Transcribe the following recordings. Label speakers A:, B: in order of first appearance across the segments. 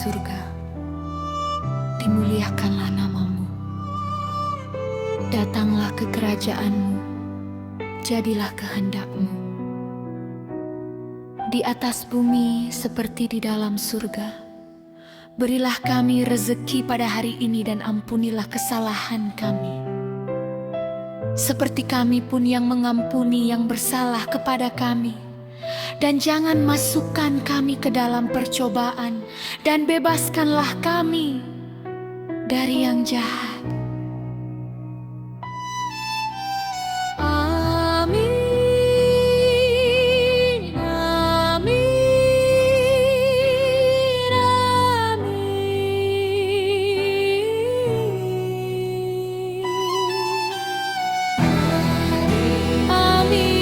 A: surga, dimuliakanlah namamu. Datanglah ke kerajaanmu, jadilah kehendakmu. Di atas bumi seperti di dalam surga. Berilah kami rezeki pada hari ini dan ampunilah kesalahan kami, seperti kami pun yang mengampuni yang bersalah kepada kami. Dan jangan masukkan kami ke dalam percobaan, dan bebaskanlah kami dari yang jahat. Amin, amin, amin. Amin.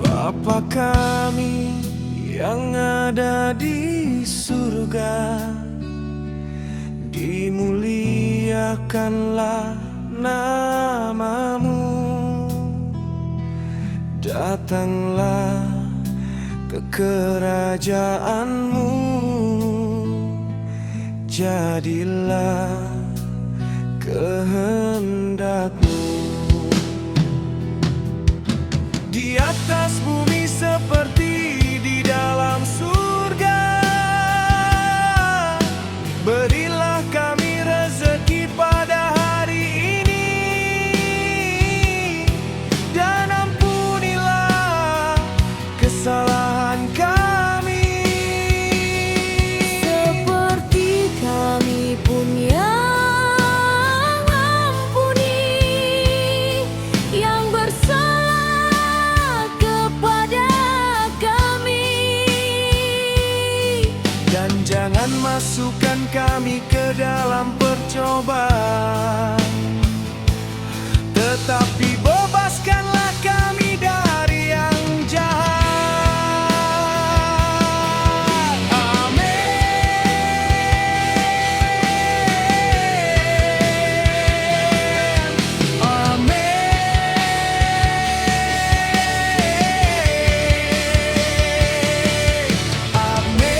B: Bapa kami yang ada di surga, dimuliakanlah namamu. Datanglah ke kerajaanmu, jadilah kehendakmu. Di atas bumi seperti di dalam surga. Berilah kami rezeki pada hari ini, dan ampunilah kesalahan kami,
A: Seperti kami pun yang ampuni yang bersalah kepada kami.
B: dan jangan masukkan kami ke dalam percobaan, tetapi bebaskanlah kami dari yang jahat. Amin. Amin. Amin.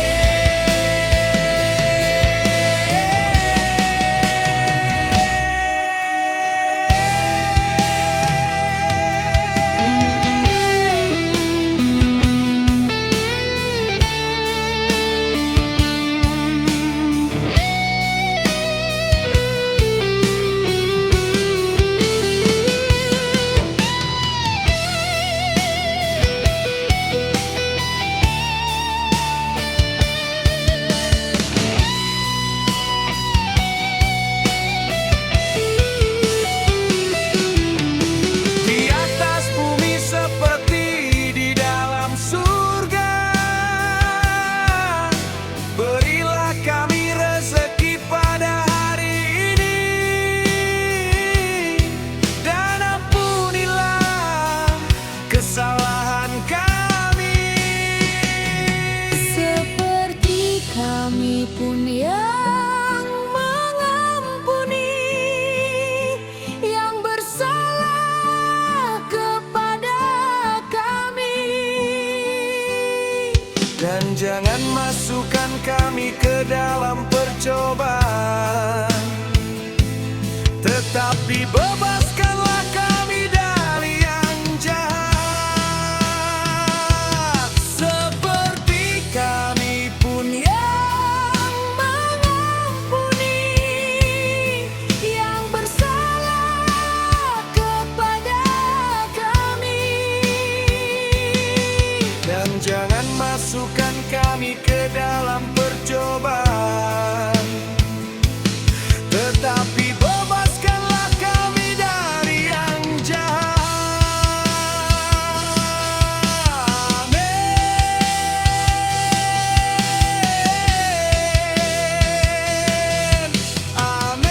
A: pun yang mengampuni yang bersalah kepada kami.
B: Dan jangan masukkan kami ke dalam percobaan, tetapi bebaskanlah kami dari yang jahat. Seperti kami pun
A: Yang mengampuni yang bersalah kepada kami.
B: Dan jangan masukkan kami ke dalam percobaan, tetapi bebaskanlah kami dari yang jahat. Amin. Amin.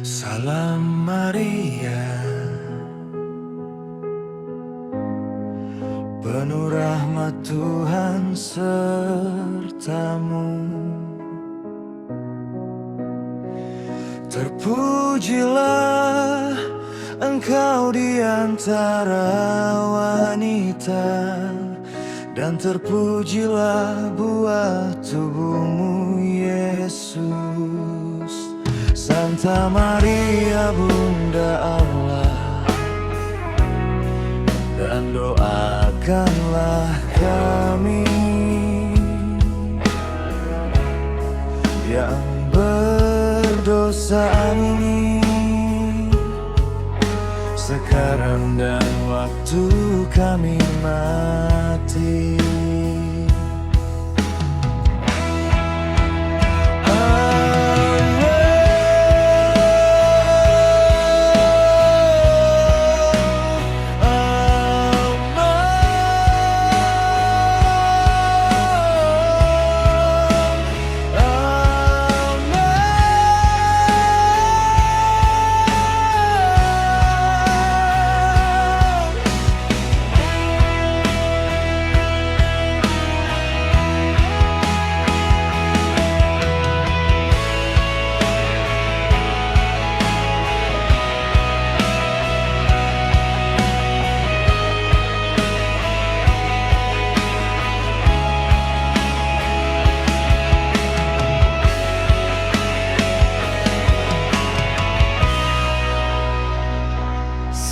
B: Salam Maria, penuh rahmat Tuhan sertamu. Terpujilah engkau di antara wanita, dan terpujilah buah tubuhmu Yesus. Santa Maria Bunda Allah, dan doakanlah kami yang berdosa ini, sekarang dan waktu kami mati.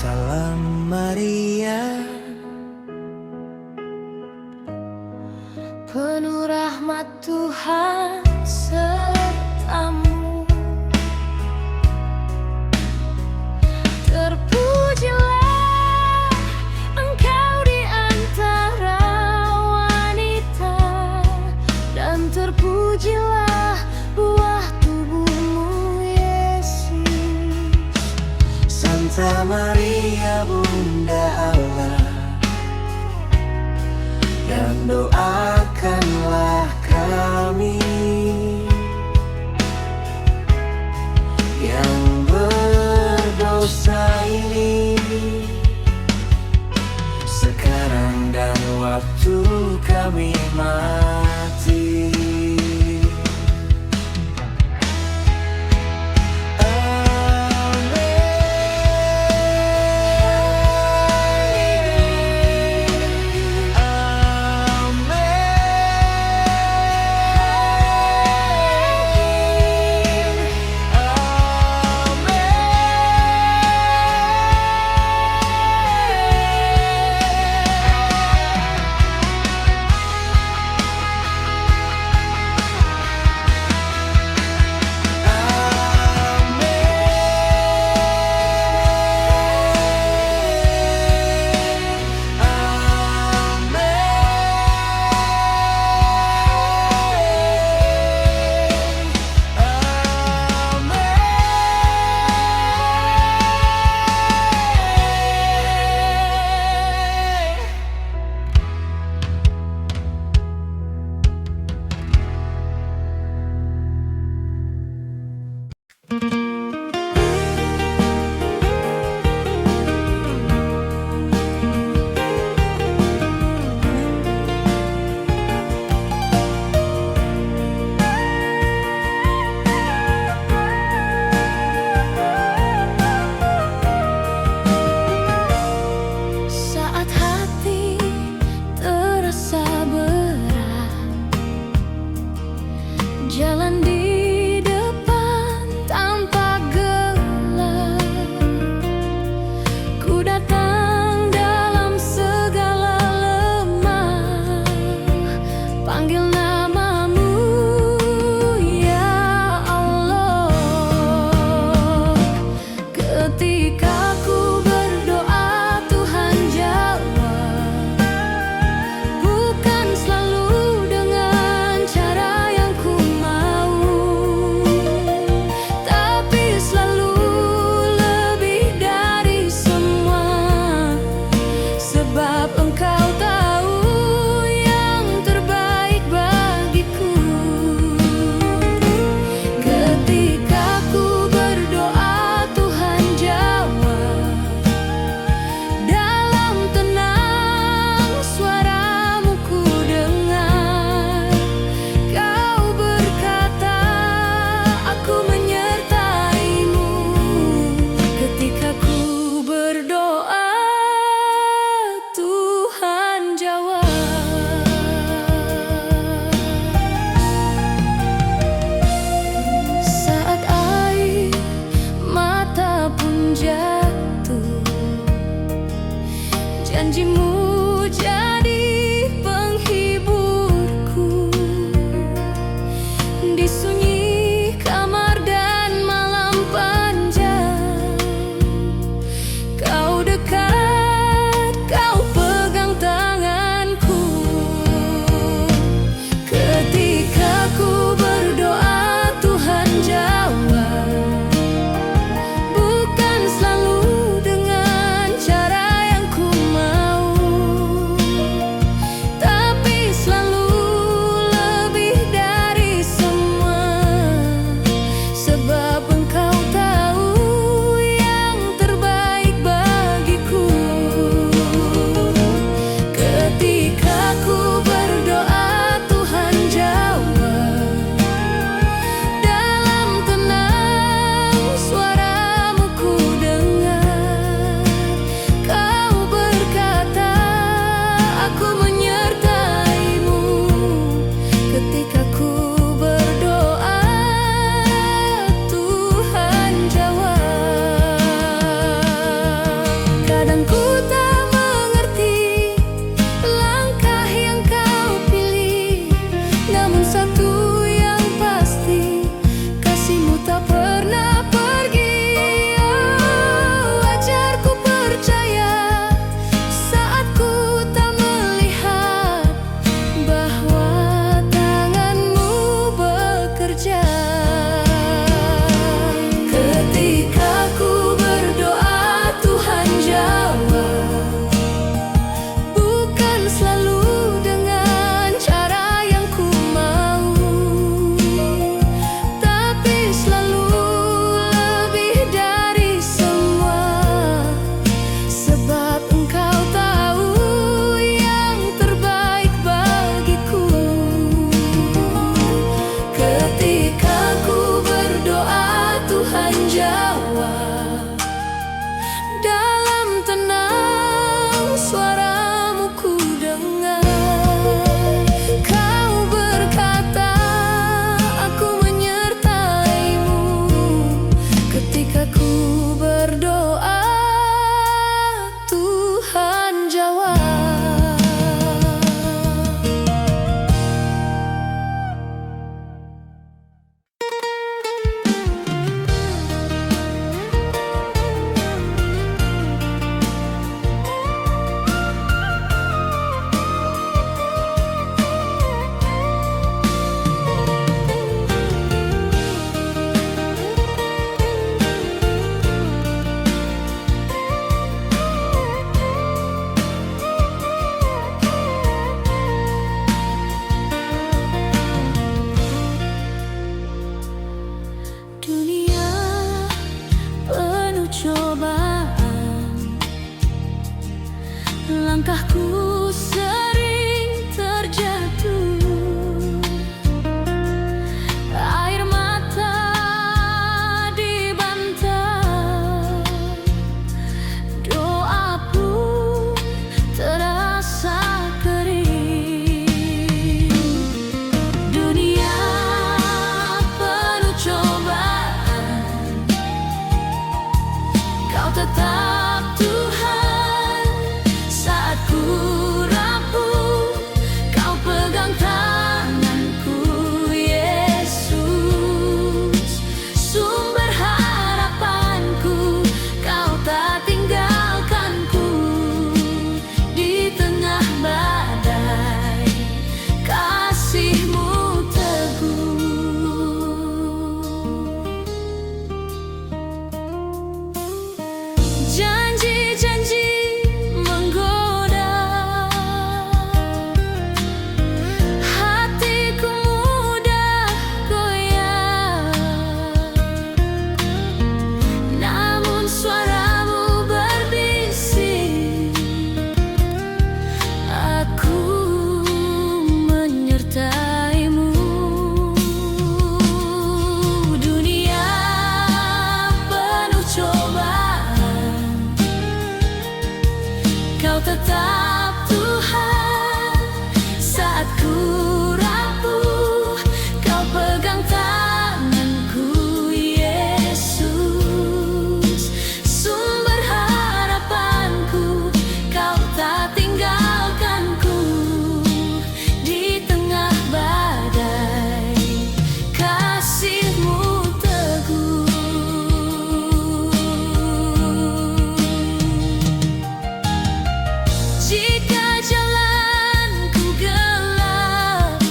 B: Salam Maria,
A: Penuh rahmat Tuhan sertamu. Terpujilah engkau di antara wanita, dan terpujilah buah tubuhmu Yesus.
B: Santa Maria Bunda Allah, dan doakanlah kami yang berdosa ini, sekarang dan waktu kami mati.
A: Dunia penuh cobaan, langkahku sering terjatuh. Air mata dibantai, doa pun terasa kering. Dunia penuh cobaan, Kau tetap Tuhan. Saat ku rapuh, Kau pegang tanganku, Yesus. Sumber harapanku, Kau tak tinggalkanku. Di tengah badai, kasih-Mu teguh. Janji-janji menggoda, hatiku mudah goyah. Namun suara-Mu berbisik, aku menyertai-Mu. Dunia penuh cobaan, Kau tetap Tuhan. Saat ku rapuh, Kau pegang tanganku, Yesus. Sumber harapanku, Kau tak tinggalkanku. Di tengah badai, kasih-Mu teguh. Jika jalanku gelap,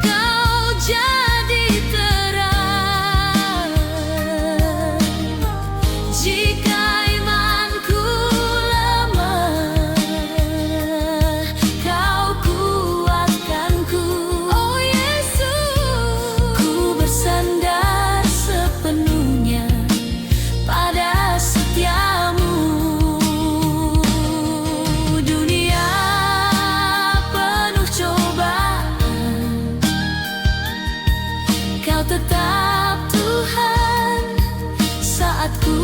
A: Kau jadi terang. Jika imanku lemah, Kau kuatkanku. Oh Yesus, ku bersandar sepenuhnya pada setia-Mu. Dunia penuh cobaan, Kau tetap Tuhan. Saat ku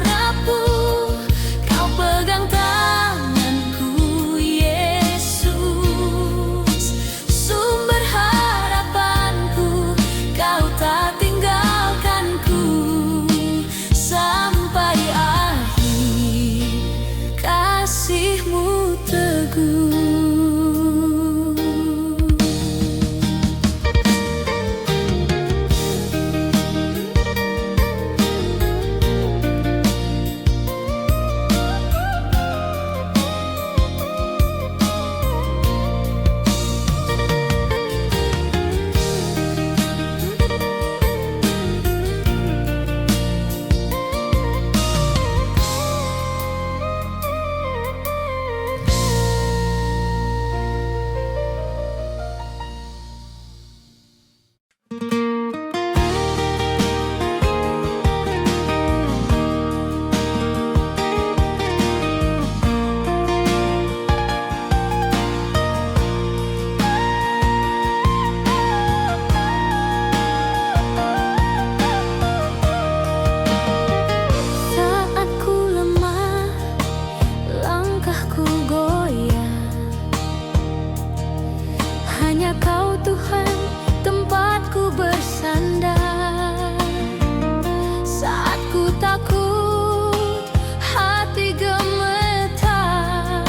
A: rapuh, Kau pegang tanganku, Yesus. Sumber harapanku, Kau tak tinggalkanku. Sampai akhir, kasih-Mu teguh. Saat ku lemah, langkahku goyah. Hanya Kau Tuhan, tempatku bersandar. Saat ku takut, hati gemetar,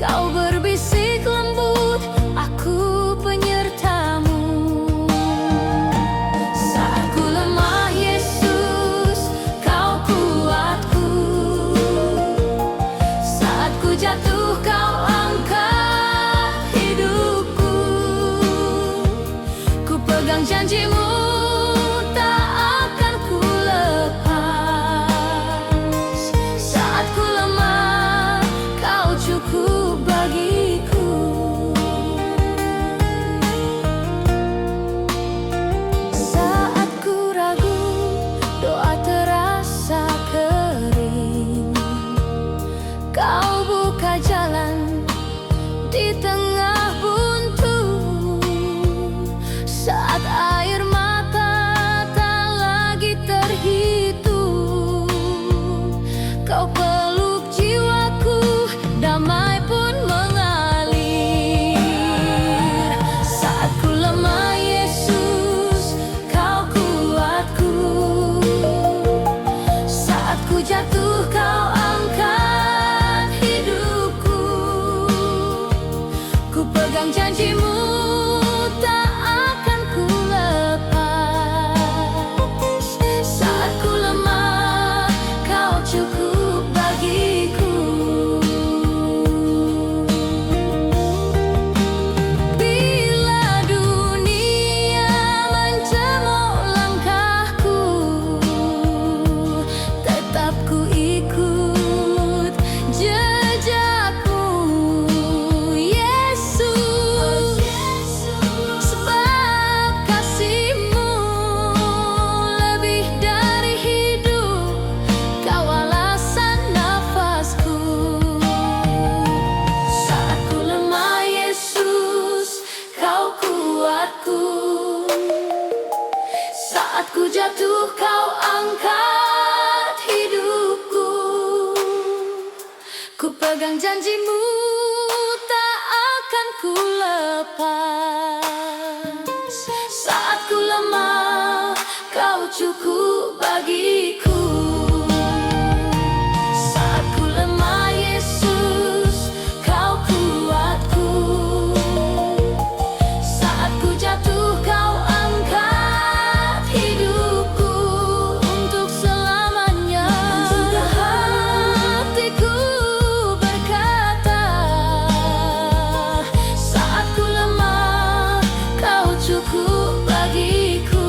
A: Kau berbisik lembut, aku penyerta-Mu. Saat ku lemah, Yesus, Kau kuatku. Saat ku jatuh, Kau angkat hidupku. Ku pegang janji-Mu, tak akan ku lepas. Saat ku lemah, Kau cukup bagiku. kuatku. Saat ku jatuh kau angkat hidupku. Ku pegang janjimu tak akan ku lepas. Saat ku lemah kau cukup bagiku. Saat ku lemah Yesus kau kuatku. Saat ku jatuh kau angkat hidupku untuk selamanya. Juga hatiku berkata, saat ku lemah kau cukup bagiku.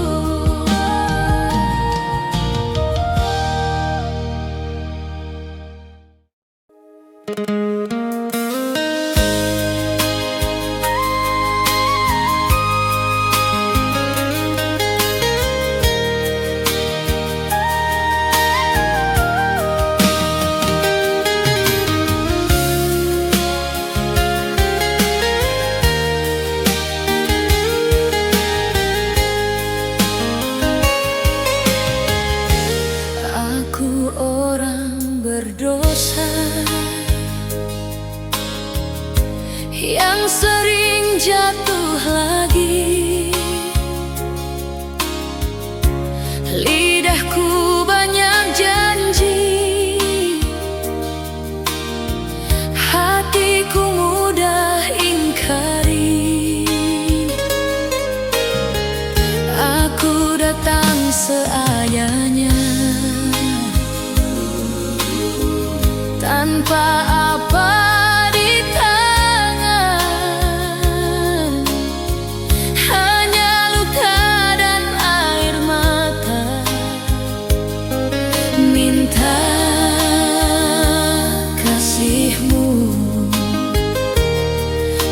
A: Aku orang berdosa yang sering jatuh lagi. Lidahku banyak janji, hatiku mudah ingkari. Aku datang seadanya, tanpa apa di tangan, hanya luka dan air mata. Minta kasih-Mu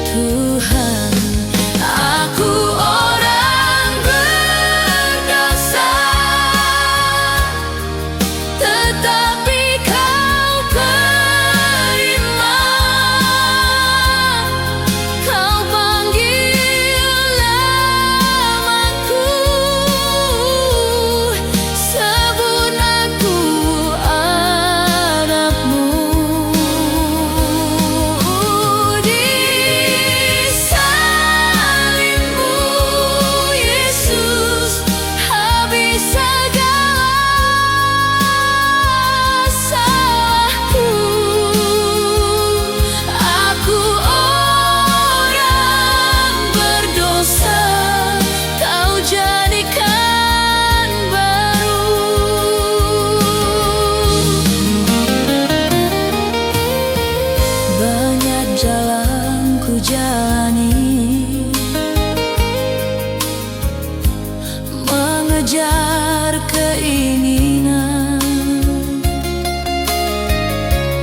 A: Tuhan. Aku orang berdosa, tetapi Kau terima. Kau panggil namaku, sebut aku anak-Mu. Di salib-Mu Yesus habis segala salahku. Aku orang berdosa, Kau jadikan baru. Banyak jalan ku jalani, mengejar keinginan,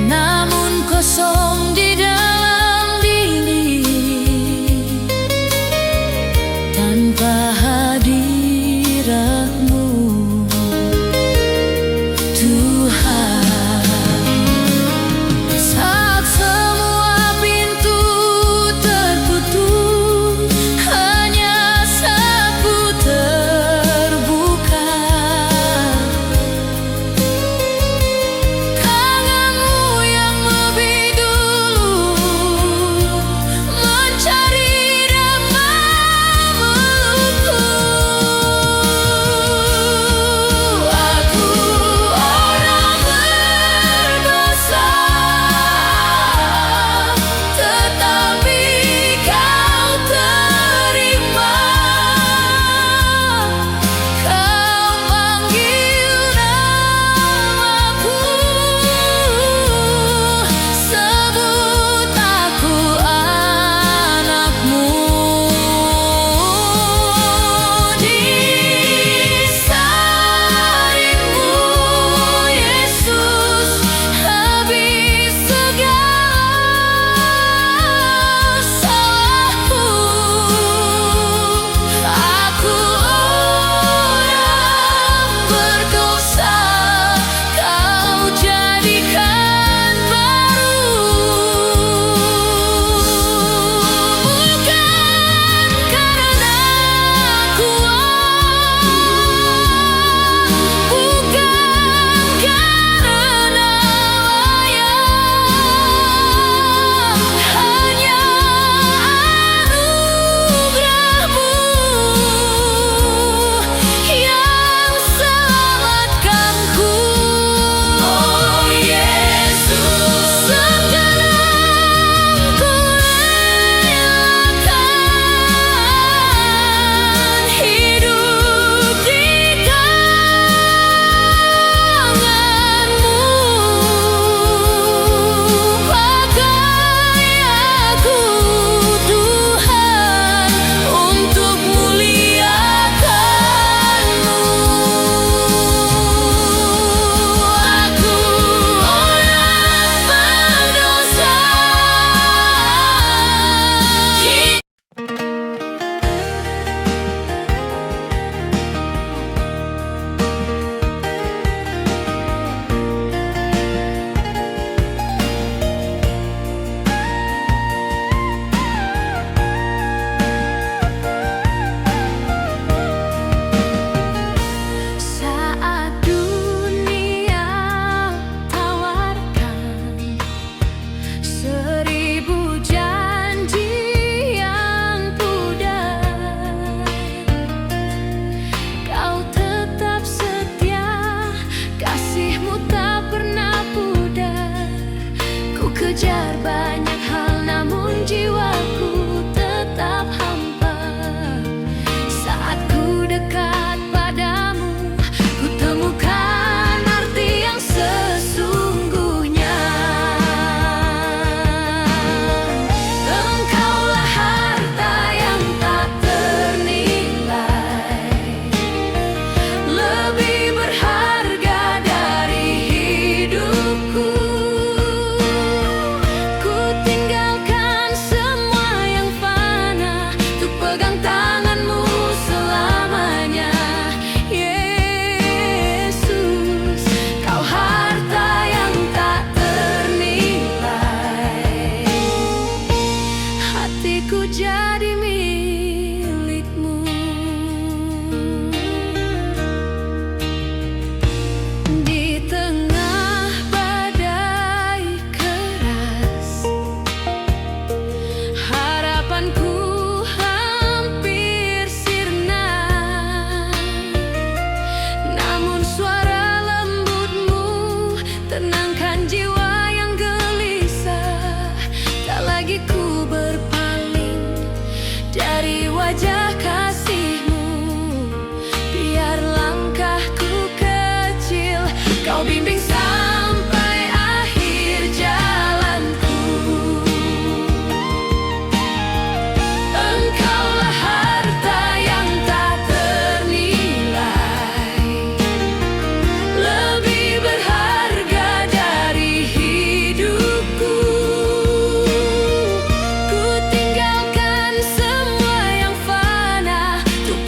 A: namun kosong di dalam diri, tanpa hadirat-Mu Tuhan. Saat semua pintu tertutup, hanya satu terbuka.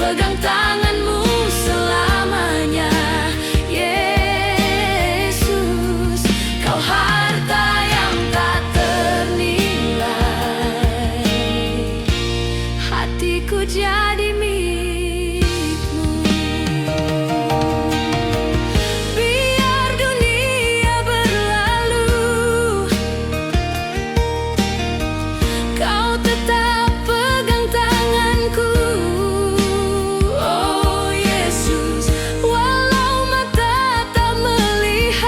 A: pegang tangan-Mu selamanya. Yesus, Kau harta yang tak ternilai. Hatiku jadi milik-Mu. Biar dunia berlalu, Kau tetap pegang tanganku. Oh Yesus, walau mata tak melihat,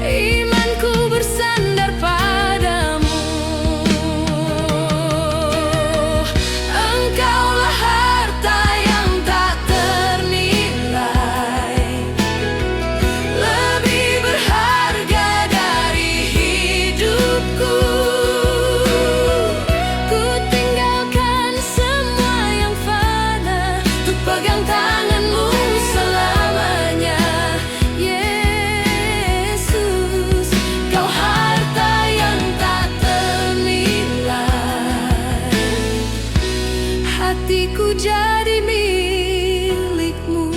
A: imanku bersandar padamu. Engkaulah harta yang tak ternilai, lebih berharga dari hidupku. Ku tinggalkan semua yang fana untuk pegang tangan-Mu selamanya. Yesus, Kau harta yang tak ternilai. Hatiku jadi milik-Mu.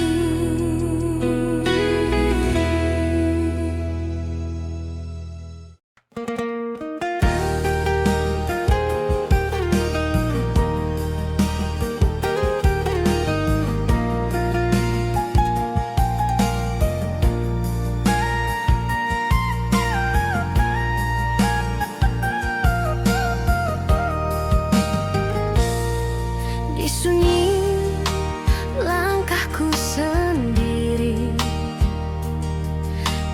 A: Di sunyi langkahku sendiri,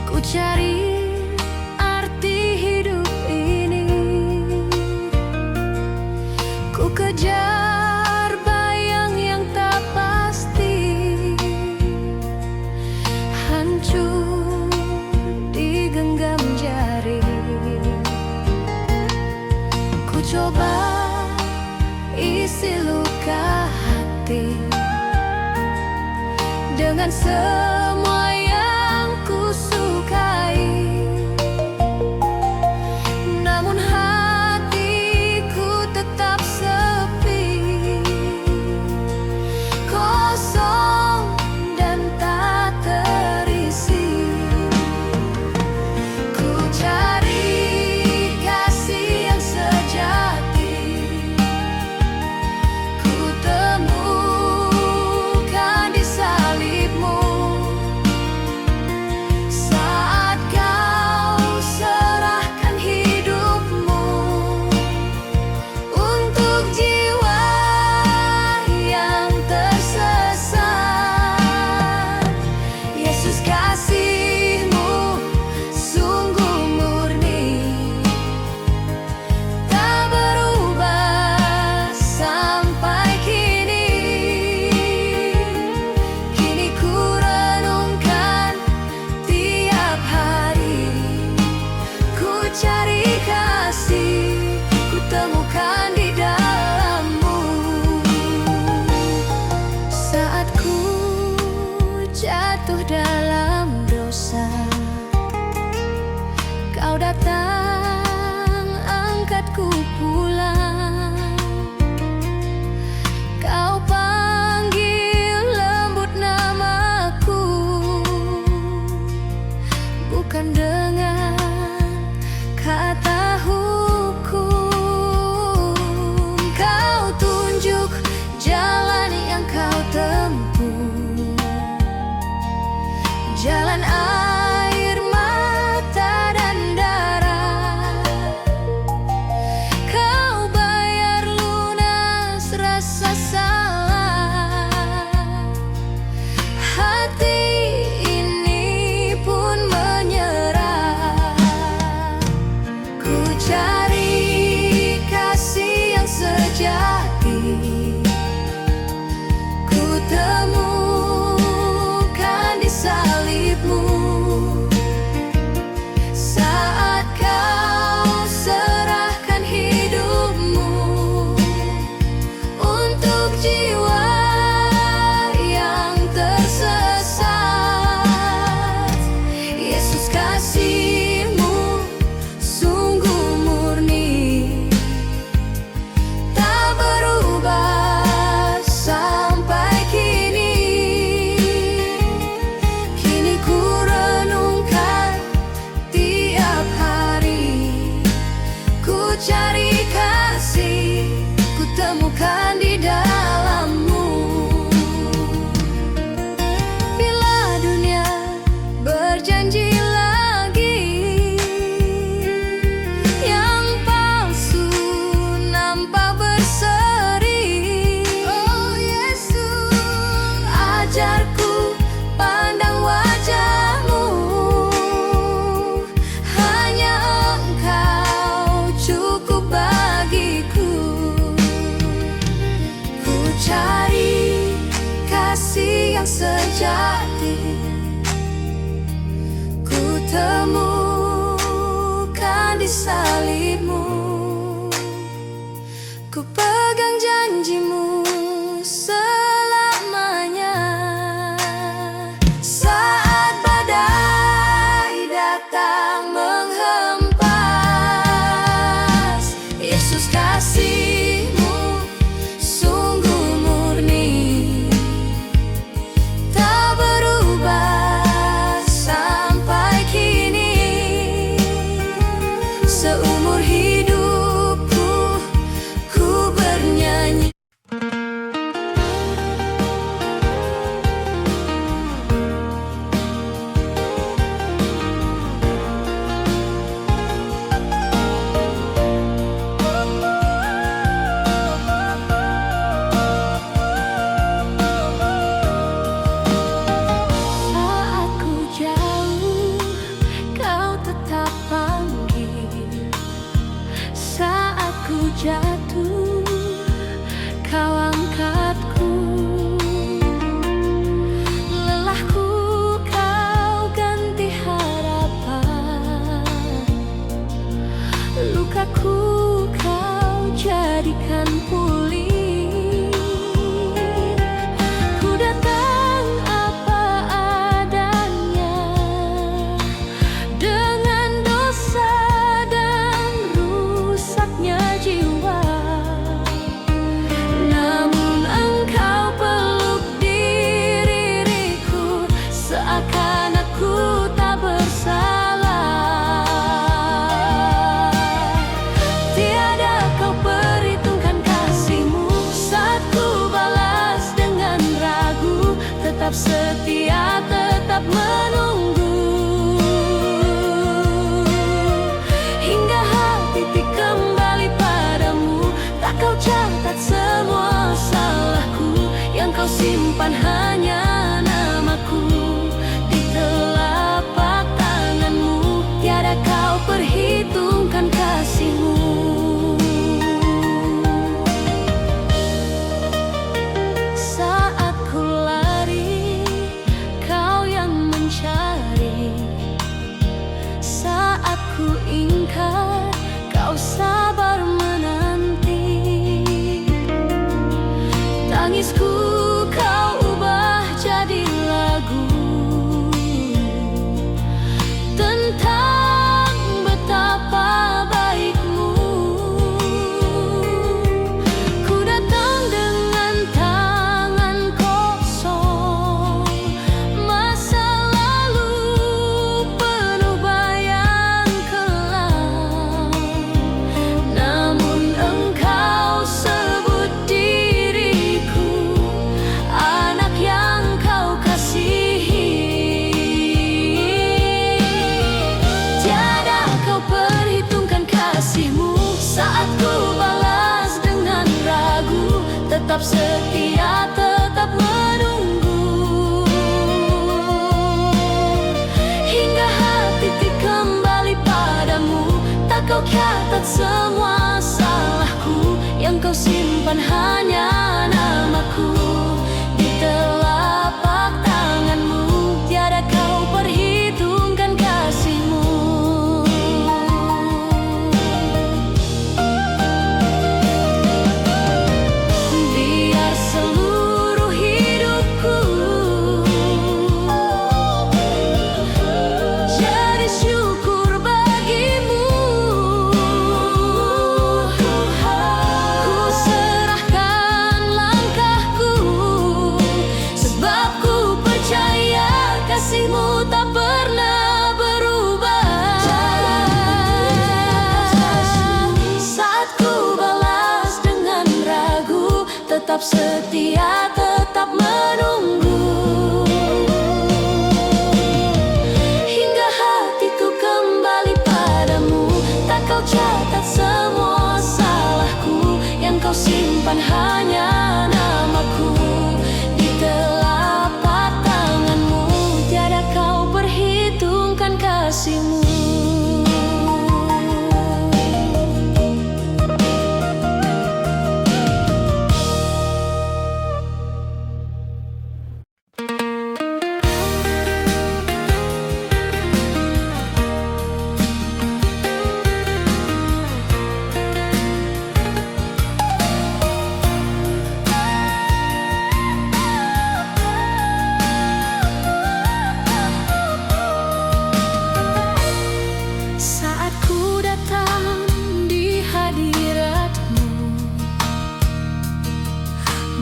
A: ku cari arti hidup ini. Ku kejar bayang yang tak pasti, hancur digenggam jari. Ku coba isi luka hati dengan semua yang ku sukai, namun hatiku tetap sepi, kosong dan tak terisi. Ku cari kasih yang sejati, ku temukan di salib-Mu. Saat Kau serahkan hidupmu untuk jiwa yang tersesat. Yesus, kasih-Mu sungguh murni, tak berubah sampai kini. Kini ku renungkan tiap hari, ku cari kasih, ku temukan di dalam-Mu. Saat ku jatuh dalam dosa, Kau datang angkatku pulang. Kau panggil lembut namaku, bukan dengan kata hukum. Kau tunjuk jalan yang Kau tempuh, jalan air mata dan darah. Kau bayar lunas rasa salah. Hati ini pun menyerah. Ku cari kasih yang sejati, ku temukan di salib-Mu. Saat Kau serahkan hidupmu untuk jiwa bukan di dalam-Mu. Bila dunia berjanji lagi, yang palsu nampak berseri. Oh Yesus, ajarku pandang wajah-Mu. Hanya Engkau cukup bagiku. Ku cari kasih yang sejati, ku temukan di salib-Mu. Ku pegang janji-Mu selamanya. Saat badai datang menghempas, Yesus, kasih-Mu sungguh murni, tak berubah sampai kini. Seumur hidupku ku bernyanyi. Saat ku jauh, Kau tetap panggil. Saat ku jatuh, Kau angkatku. Lelahku Kau ganti harapan, lukaku Kau jadikan pulih. Ku datang apa adanya, dengan dosa dan rusaknya jiwa. Namun Engkau peluk diriku, seakan aku tak bersalah. Tiada Kau perhitungkan kasih-Mu saat ku balas dengan ragu. Tetap setia, tetap menunggu, hingga hati kembali padamu. Tak Kau catat semua salahku, yang Kau simpan hanya namaku di telapak tangan-Mu. Tiada Kau perhitungkan kasih-Mu. Saat ku lari, Kau yang mencari. Saat ku ingkar, Kau sabar menanti. Tangisku Kau ubah jadi lagu, tentang betapa baik-Mu. Ku datang dengan tangan kosong, masa lalu penuh bayang kelam. Namun Engkau sebut diriku anak yang Kau kasihi. Tiada Kau perhitungkan kasih-Mu saat ku balas dengan ragu. Tetap setia, tetap menunggu, hingga hati kembali padamu. Tak Kau catat semua salahku, yang Kau simpan hanya namaku di telapak tangan-Mu. Tiada Kau perhitungkan kasih-Mu. Biar seluruh hidupku jadi syukur bagi-Mu. Ku serahkan tetap setia, tetap menunggu, hingga hatiku kembali padamu. Tak kau catat semua salahku, yang kau simpan hanya namaku di telapak tanganmu. Tiada kau perhitungkan kasihmu. Saat ku datang di hadiratmu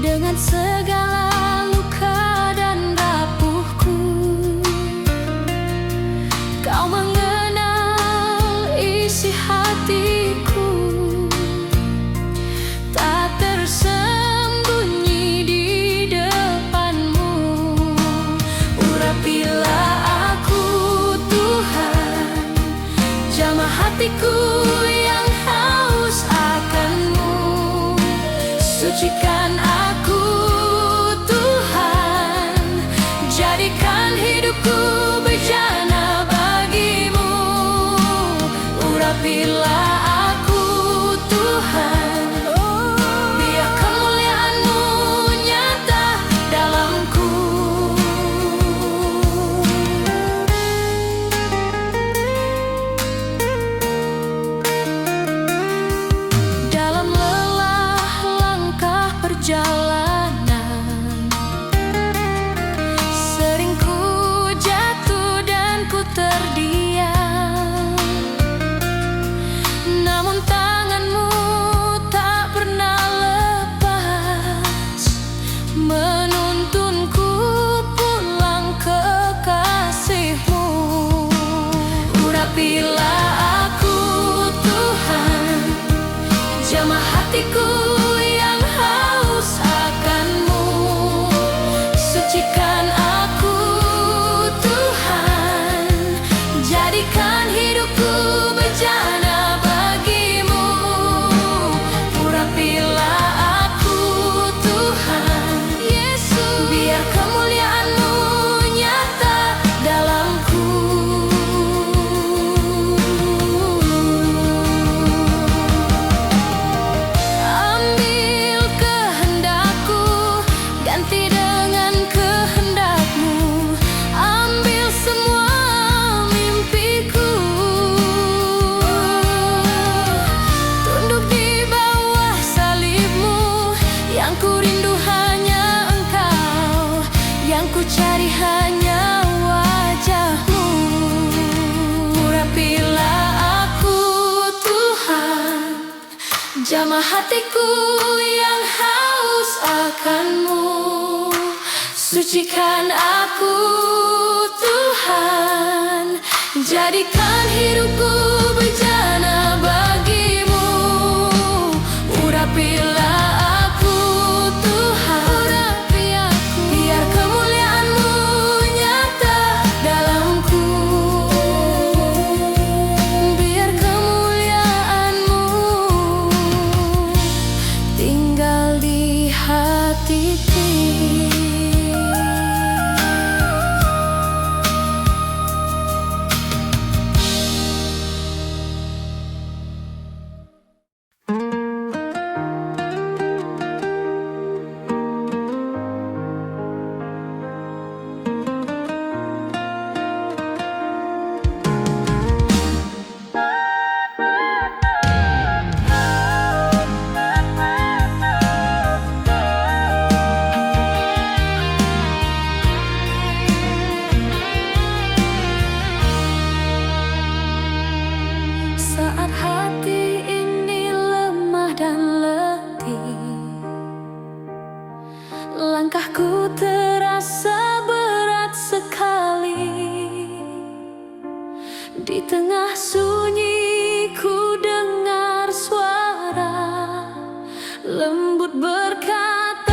A: dengan segala luka dan rapuhku, kau mengenal isi hatiku. Tak tersembunyi di depanmu. Urapilah aku Tuhan, jamah hatiku yang haus akan-Mu. Sucikan aku Tuhan, jadikan hidupku bejana bagi-Mu. Urapilah aku Tuhan, biar kemuliaan-Mu nyata dalamku. Dalam lelah langkah perjalanan, sering ku jatuh dan ku terdiam. Namun tangan-Mu tak pernah lepas, menuntunku pulang ke kasih-Mu. Urapilah aku Tuhan, jamah hatiku yang haus akan-Mu. Sucikan aku Tuhan, jadikan hidupku bejana bagi-Mu. Urapilah aku Tuhan, Yesus, biar kemuliaan-Mu nyata dalamku. Ambil kehendakku, ganti dengan kehendak-Mu. Ambil semua mimpiku, tunduk di bawah salib-Mu. Yang ku rindu hanya Engkau, yang ku cari hanya wajah-Mu. Urapilah aku Tuhan, jamah hatiku yang haus akan-Mu. Sucikan aku Tuhan, jadikan hidupku bejana bagi-Mu. Urapilah aku Tuhan, urapi aku, biar kemuliaan-Mu nyata dalamku. Biar kemuliaan-Mu tinggal di hatiku. Langkahku terasa berat sekali. Di tengah sunyi ku dengar suara lembut berkata,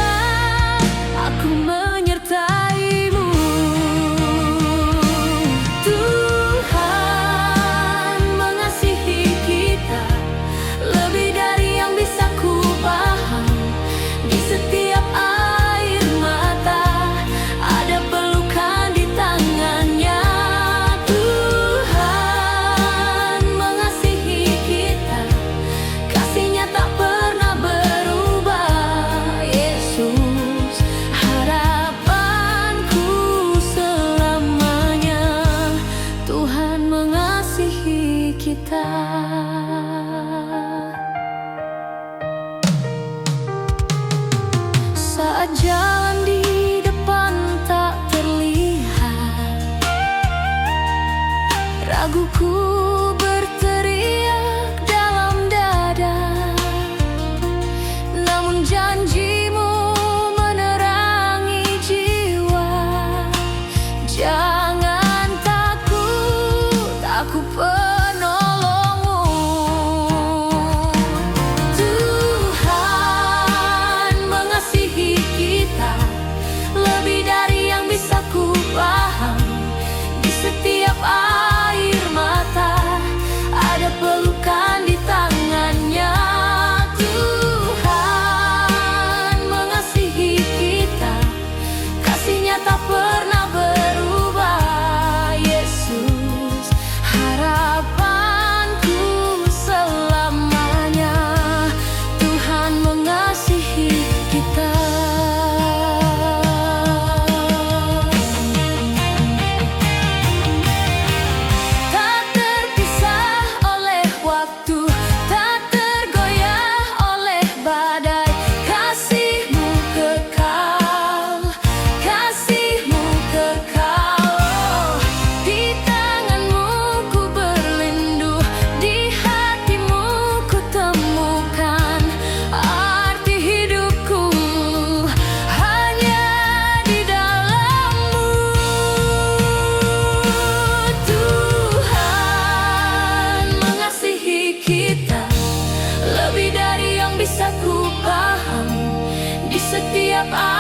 A: setiap